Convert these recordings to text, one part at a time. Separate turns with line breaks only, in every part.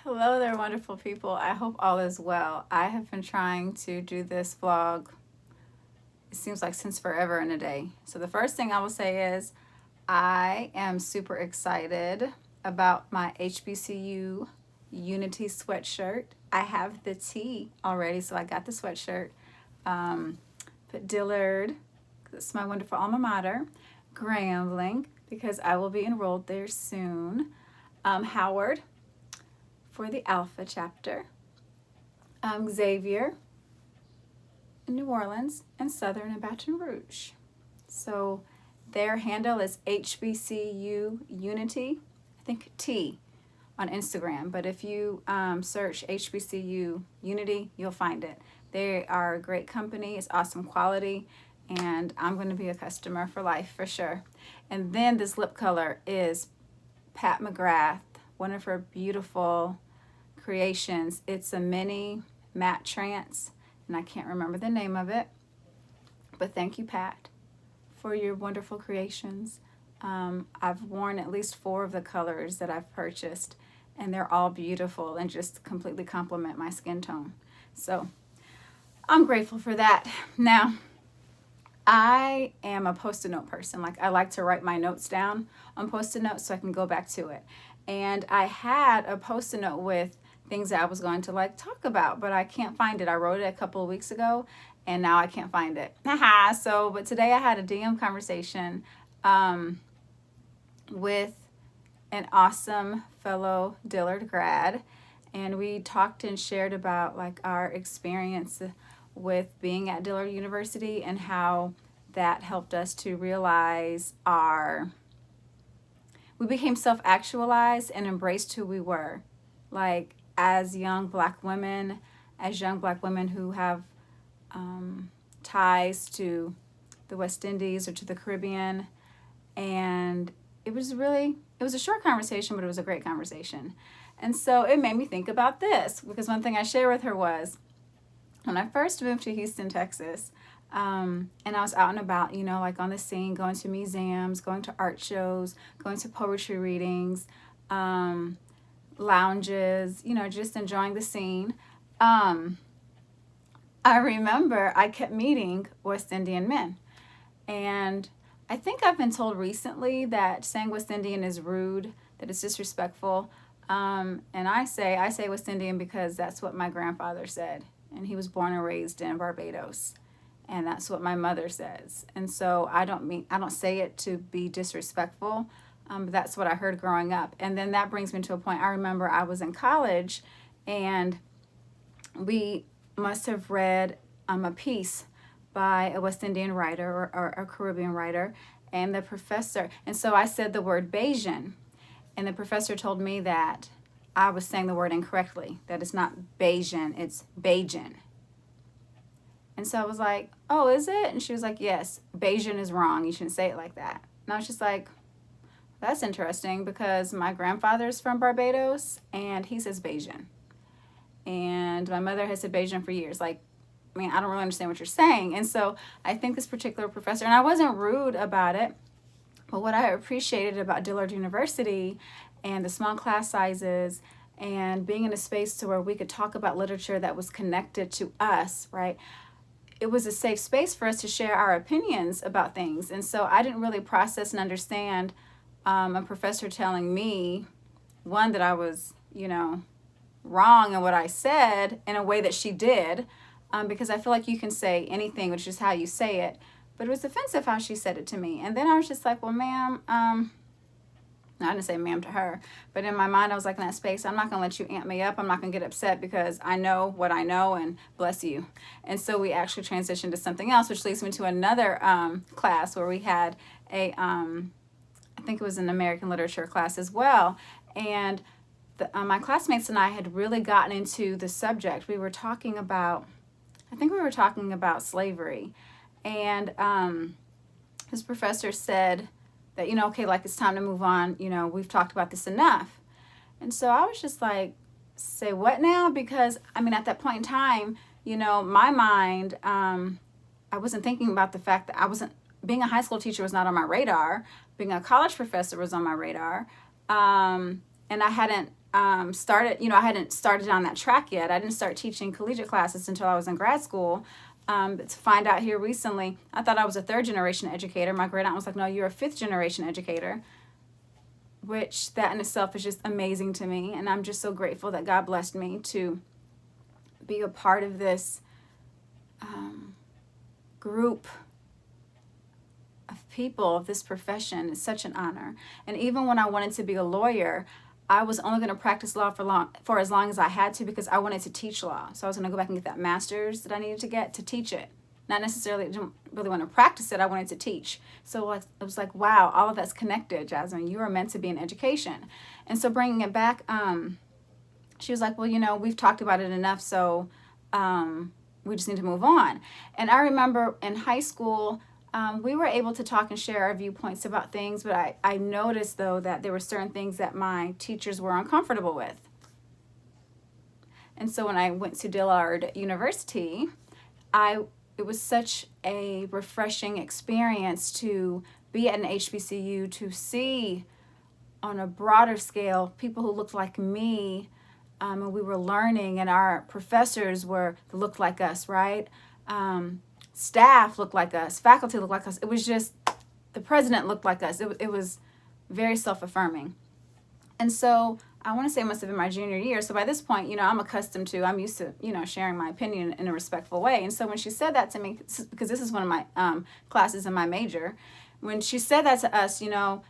Hello there, wonderful people. I hope all is well. I have been trying to do this vlog, it seems like since forever and a day. So the first thing I will say is I am super excited about my HBCU Unity sweatshirt. I have the tee already, so I got the sweatshirt. Put Dillard, 'cause it's my wonderful alma mater, Grambling, because I will be enrolled there soon. Howard, for the Alpha chapter, Xavier in New Orleans, and Southern in Baton Rouge. So their handle is HBCU Unity, I think T on Instagram. But if you search HBCU Unity, you'll find it. They are a great company. It's awesome quality. And I'm going to be a customer for life for sure. And then this lip color is Pat McGrath, one of her beautiful creations. It's a mini matte trance, and I can't remember the name of it, but thank you, Pat, for your wonderful creations. I've worn at least 4 of the colors that I've purchased, and they're all beautiful and just completely complement my skin tone. So I'm grateful for that. Now, I am a post-it note person. Like, I like to write my notes down on post-it notes so I can go back to it. And I had a post-it note with things that I was going to talk about, but I can't find it. I wrote it a couple of weeks ago and now I can't find it. Haha. But today I had a DM conversation with an awesome fellow Dillard grad, and we talked and shared about our experience with being at Dillard University and how that helped us to realize we became self-actualized and embraced who we were, as young black women, who have ties to the West Indies or to the Caribbean. And it was a short conversation, but it was a great conversation. And so it made me think about this, because one thing I shared with her was when I first moved to Houston, Texas, and I was out and about, on the scene, going to museums, going to art shows, going to poetry readings, lounges, just enjoying the scene. I remember I kept meeting West Indian men. And I think I've been told recently that saying West Indian is rude, that it's disrespectful. And I say West Indian because that's what my grandfather said. And he was born and raised in Barbados. And that's what my mother says. And so I don't say it to be disrespectful. But that's what I heard growing up. And then that brings me to a point. I remember I was in college and we must have read a piece by a West Indian writer or a Caribbean writer, and the professor, and so I said the word Bajan, and the professor told me that I was saying the word incorrectly, that it's not Bajan, it's Bajan. And so I was like, oh, is it? And she was like, yes, Bajan is wrong. You shouldn't say it like that. And I was just like, that's interesting, because my grandfather's from Barbados and he says Bajan. And my mother has said Bajan for years. I don't really understand what you're saying. And so I think this particular professor, and I wasn't rude about it, but what I appreciated about Dillard University and the small class sizes and being in a space to where we could talk about literature that was connected to us, right? It was a safe space for us to share our opinions about things. And so I didn't really process and understand a professor telling me, one, that I was, wrong in what I said in a way that she did, because I feel like you can say anything, which is how you say it, but it was offensive how she said it to me. And then I was just like, well, ma'am, no, I didn't say ma'am to her, but in my mind I was like, in that space, I'm not going to let you amp me up. I'm not going to get upset because I know what I know, and bless you. And so we actually transitioned to something else, which leads me to another class where we had I think it was an American literature class as well. And my classmates and I had really gotten into the subject. I think we were talking about slavery. And his professor said that, okay, it's time to move on. We've talked about this enough. And so I was just like, say what now? Because, at that point in time, my mind, I wasn't thinking about the fact that being a high school teacher was not on my radar. Being a college professor was on my radar. And I started, I hadn't started on that track yet. I didn't start teaching collegiate classes until I was in grad school. But to find out here recently, I thought I was a third generation educator. My great aunt was like, no, you're a fifth generation educator, which that in itself is just amazing to me. And I'm just so grateful that God blessed me to be a part of this group of people of this profession. Is such an honor. And even when I wanted to be a lawyer, I was only going to practice law for as long as I had to, because I wanted to teach law. So I was going to go back and get that master's that I needed to get to teach it. Not necessarily, I didn't really want to practice it. I wanted to teach. So it was like, wow, all of that's connected, Jasmin. You are meant to be in education. And so bringing it back, she was like, well, we've talked about it enough, so we just need to move on. And I remember in high school, we were able to talk and share our viewpoints about things, but I noticed, though, that there were certain things that my teachers were uncomfortable with. And so when I went to Dillard University, it was such a refreshing experience to be at an H.B.C.U, to see on a broader scale people who looked like me, and we were learning, and our professors looked like us, right? Staff looked like us, faculty looked like us. It was just, the president looked like us. It was very self-affirming. And so I want to say it must have been my junior year. So by this point, I'm used to, sharing my opinion in a respectful way. And so when she said that to me, because this is one of my classes in my major, when she said that to us, that,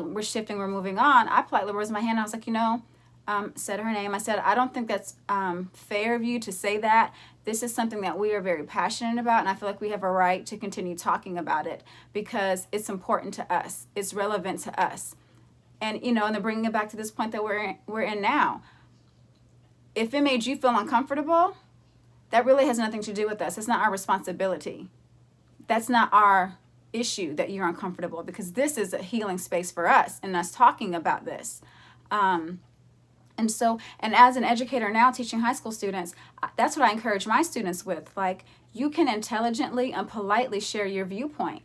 we're shifting, we're moving on, I politely raised my hand. I was like, said her name. I said, I don't think that's fair of you to say that. This is something that we are very passionate about, and I feel like we have a right to continue talking about it because it's important to us. It's relevant to us. And, and then bringing it back to this point that we're in now. If it made you feel uncomfortable, that really has nothing to do with us. It's not our responsibility. That's not our issue that you're uncomfortable, because this is a healing space for us and us talking about this. And as an educator now teaching high school students, that's what I encourage my students with. Like, you can intelligently and politely share your viewpoint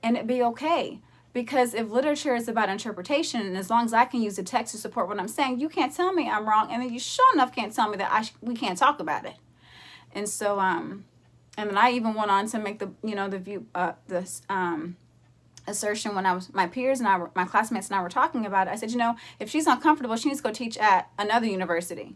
and it be okay. Because if literature is about interpretation, and as long as I can use the text to support what I'm saying, you can't tell me I'm wrong, and then you sure enough can't tell me that we can't talk about it. And so, and then I even went on to make assertion when my peers and my classmates and I were talking about it. I said, if she's uncomfortable, she needs to go teach at another university.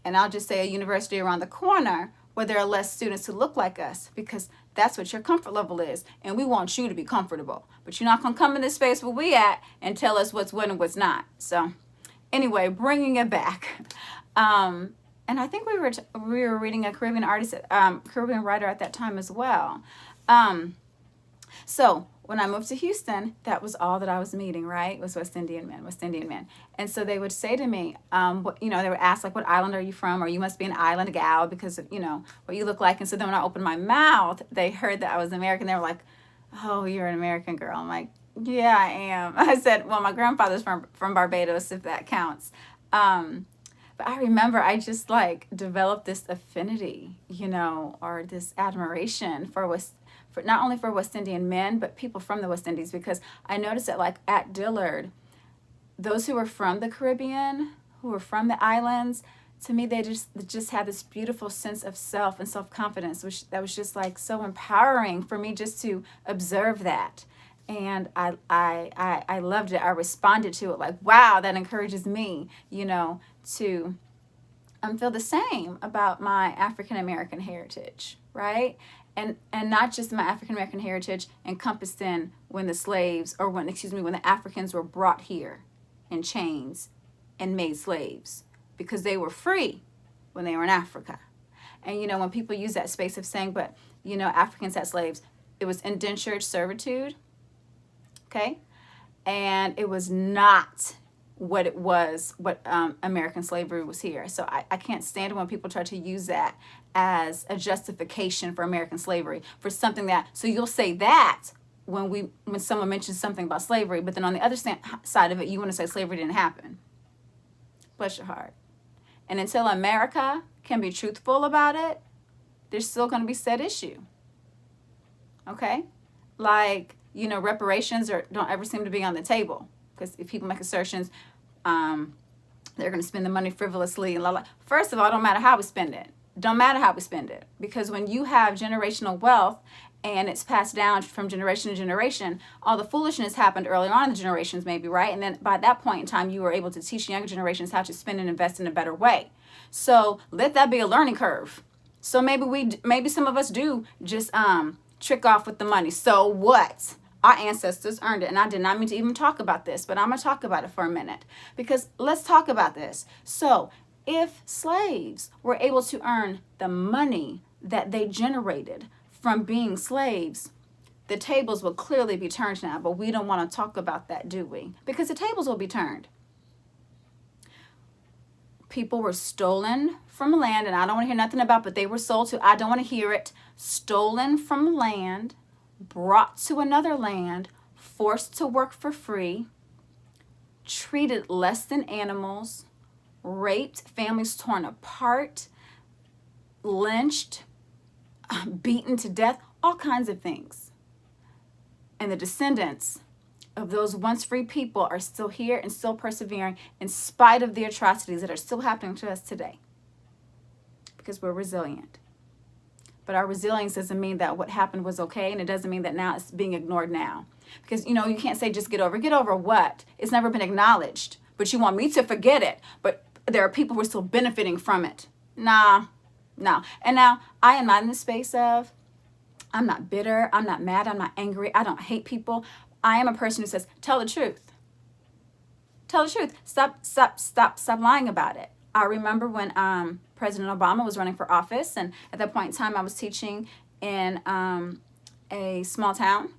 And I'll just say a university around the corner where there are less students who look like us, because that's what your comfort level is. And we want you to be comfortable. But you're not going to come in this space where we at and tell us what's what and what's not. So anyway, bringing it back. And I think we were reading a Caribbean writer at that time as well. So when I moved to Houston, that was all that I was meeting, right? Was West Indian men. And so they would say to me, they would ask, like, what island are you from? Or you must be an island gal because of, what you look like. And so then when I opened my mouth, they heard that I was American. They were like, oh, you're an American girl. I'm like, yeah, I am. I said, well, my grandfather's from Barbados, if that counts. But I remember I just developed this affinity, or this admiration for not only for West Indian men, but people from the West Indies, because I noticed that at Dillard, those who were from the Caribbean, who were from the islands, to me, they just had this beautiful sense of self and self-confidence, that was just so empowering for me just to observe that. And I loved it. I responded to it wow, that encourages me, to feel the same about my African American heritage, right? And not just my African American heritage encompassed in when the Africans were brought here in chains and made slaves, because they were free when they were in Africa. And when people use that space of saying, but Africans had slaves, it was indentured servitude, okay? And it was not what it was, what American slavery was here. So I can't stand it when people try to use that as a justification for American slavery, for something so you'll say that when someone mentions something about slavery, but then on the other side of it, you want to say slavery didn't happen. Bless your heart. And until America can be truthful about it, there's still going to be said issue. Okay? Reparations don't ever seem to be on the table. Because if people make assertions, They're going to spend the money frivolously and la la. First of all, it don't matter how we spend it. Don't matter how we spend it. Because when you have generational wealth and it's passed down from generation to generation, all the foolishness happened early on in the generations maybe, right? And then by that point in time, you were able to teach younger generations how to spend and invest in a better way. So let that be a learning curve. So maybe some of us do just trick off with the money. So what? Our ancestors earned it. And I did not mean to even talk about this, but I'm going to talk about it for a minute. Because let's talk about this. So if slaves were able to earn the money that they generated from being slaves, the tables will clearly be turned now. But we don't want to talk about that, do we? Because the tables will be turned. People were stolen from land, and I don't want to hear nothing about, but they were sold to, I don't want to hear it, stolen from land, brought to another land, forced to work for free, treated less than animals, raped, families torn apart, lynched, beaten to death, all kinds of things. And the descendants of those once free people are still here and still persevering in spite of the atrocities that are still happening to us today. Because we're resilient. But our resilience doesn't mean that what happened was okay, and it doesn't mean that now it's being ignored now. Because, you can't say just get over. Get over what? It's never been acknowledged. But you want me to forget it. But there are people who are still benefiting from it. Nah. And now, I am not in the space of, I'm not bitter, I'm not mad, I'm not angry, I don't hate people. I am a person who says, tell the truth. Tell the truth. Stop lying about it. I remember when President Obama was running for office, and at that point in time, I was teaching in a small town,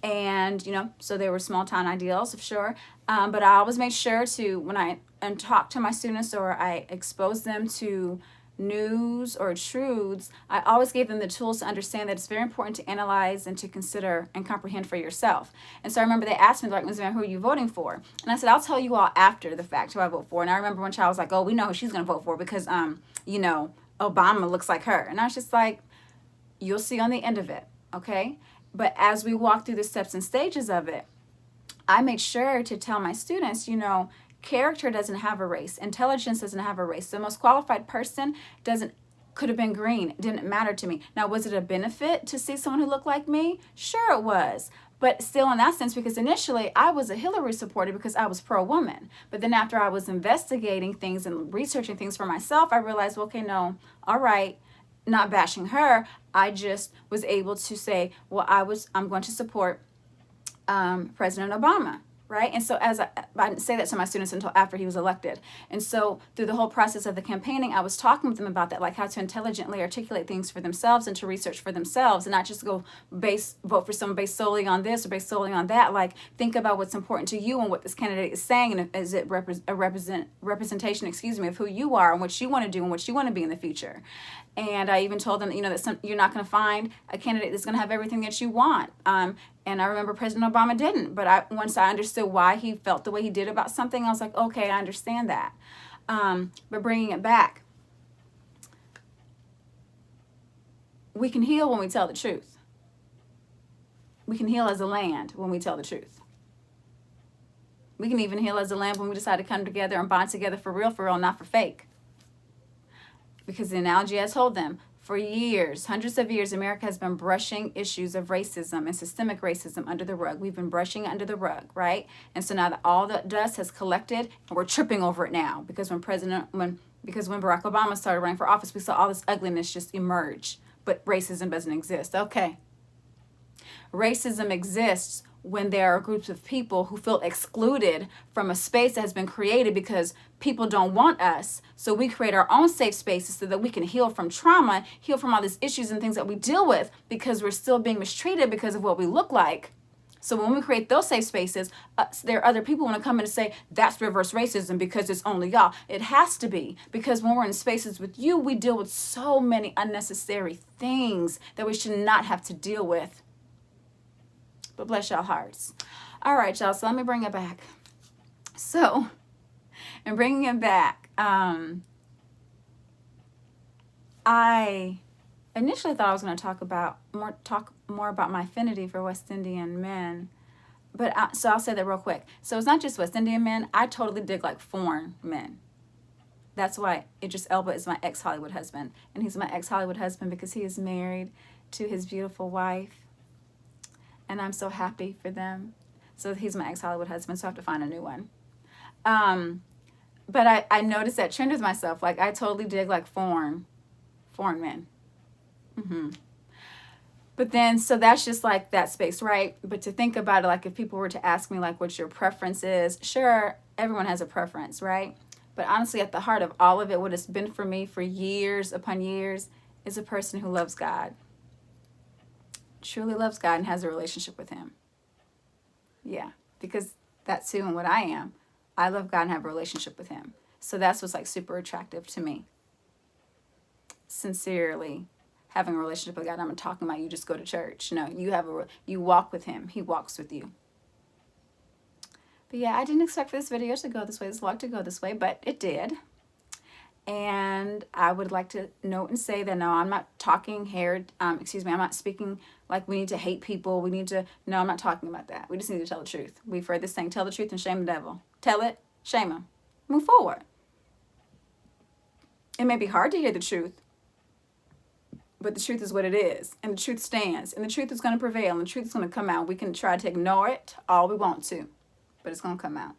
and so there were small town ideals, of sure. But I always made sure to, when I talk to my students or I expose them to news or truths, I always gave them the tools to understand that it's very important to analyze and to consider and comprehend for yourself. And so I remember they asked me, like, Ms. Van, who are you voting for? And I said, I'll tell you all after the fact who I vote for. And I remember one child was like, oh, we know who she's going to vote for because, Obama looks like her. And I was just like, you'll see on the end of it, okay? But as we walk through the steps and stages of it, I made sure to tell my students, character doesn't have a race. Intelligence doesn't have a race. The most qualified person could have been green. It didn't matter to me. Now, was it a benefit to see someone who looked like me? Sure it was. But still in that sense, because initially I was a Hillary supporter because I was pro-woman. But then after I was investigating things and researching things for myself, I realized, well, okay, no, all right, not bashing her. I just was able to say, well, I'm going to support President Obama. Right? And so I didn't say that to my students until after he was elected. And so through the whole process of the campaigning, I was talking with them about that, like how to intelligently articulate things for themselves and to research for themselves and not just vote for someone based solely on this or based solely on that. Like, think about what's important to you and what this candidate is saying, and is it a representation, of who you are and what you want to do and what you want to be in the future. And I even told them, that you're not going to find a candidate that's going to have everything that you want. And I remember President Obama didn't. But once I understood why he felt the way he did about something, I was like, okay, I understand that. But bringing it back, we can heal when we tell the truth. We can heal as a land when we tell the truth. We can even heal as a land when we decide to come together and bond together for real, not for fake. Because the analogy I told them, for years, hundreds of years, America has been brushing issues of racism and systemic racism under the rug. We've been brushing it under the rug, right? And so now that all the dust has collected, and we're tripping over it now. Because when Barack Obama started running for office, we saw all this ugliness just emerge. But racism doesn't exist. Okay. Racism exists when there are groups of people who feel excluded from a space that has been created because people don't want us. So we create our own safe spaces so that we can heal from trauma, heal from all these issues and things that we deal with because we're still being mistreated because of what we look like. So when we create those safe spaces, there are other people who want to come in and say, that's reverse racism because it's only y'all. It has to be, because when we're in spaces with you, we deal with so many unnecessary things that we should not have to deal with. But bless y'all hearts. All right, y'all, so let me bring it back. So, in bringing it back, I initially thought I was going to talk more about my affinity for West Indian men. But so I'll say that real quick. So it's not just West Indian men. I totally dig like foreign men. That's why Idris Elba is my ex-Hollywood husband. And he's my ex-Hollywood husband because he is married to his beautiful wife. And I'm so happy for them. So he's my ex-Hollywood husband, so I have to find a new one. But I noticed that trend with myself. Like, I totally dig, like, foreign men. But then, so that's just, like, that space, right? But to think about it, like, if people were to ask me, like, what your preference is, sure, everyone has a preference, right? But honestly, at the heart of all of it, what it's been for me for years upon years is a person who loves God. Truly loves God and has a relationship with him. Yeah, because that's who and what I am. I love God and have a relationship with him. So that's what's, like, super attractive to me. Sincerely having a relationship with God. I'm not talking about you just go to church. No, you walk with him. He walks with you. But yeah, I didn't expect for this video to go this way, this vlog to go this way, but it did. And I would like to note and say that no, I'm not talking here, I'm not speaking like we need to hate people. No, I'm not talking about that. We just need to tell the truth. We've heard this saying, tell the truth and shame the devil. Tell it, shame him. Move forward. It may be hard to hear the truth, but the truth is what it is. And the truth stands. And the truth is going to prevail. And the truth is going to come out. We can try to ignore it all we want to, but it's going to come out.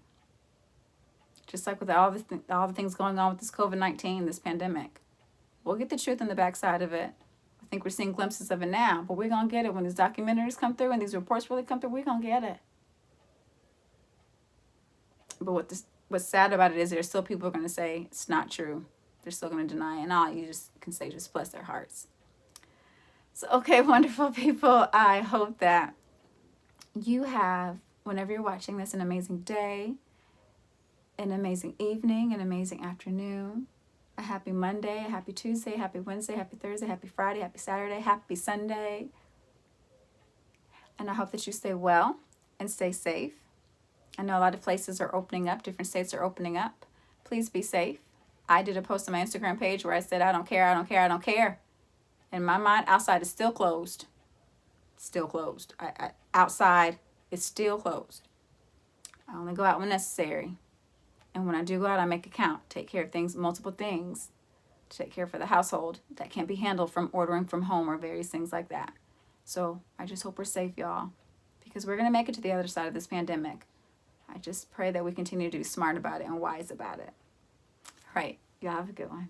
Just like with all the things going on with this COVID-19, this pandemic. We'll get the truth on the backside of it. I think we're seeing glimpses of it now, but we're going to get it when these documentaries come through and these reports really come through. We're going to get it. But what's sad about it is there's still people who are going to say it's not true. They're still going to deny it. And all you just can say, just bless their hearts. So, okay, wonderful people. I hope that you have, whenever you're watching this, an amazing day, an amazing evening, an amazing afternoon, a happy Monday, a happy Tuesday, happy Wednesday, happy Thursday, happy Friday, happy Saturday, happy Sunday. And I hope that you stay well and stay safe. I know a lot of places are opening up, different states are opening up. Please be safe. I did a post on my Instagram page where I said, I don't care, I don't care, I don't care. In my mind, outside is still closed. Still closed. Outside is still closed. I only go out when necessary. And when I do go out, I make a count. Take care of things, multiple things. To take care for the household that can't be handled from ordering from home or various things like that. So I just hope we're safe, y'all. Because we're going to make it to the other side of this pandemic. I just pray that we continue to be smart about it and wise about it. All right. Y'all have a good one.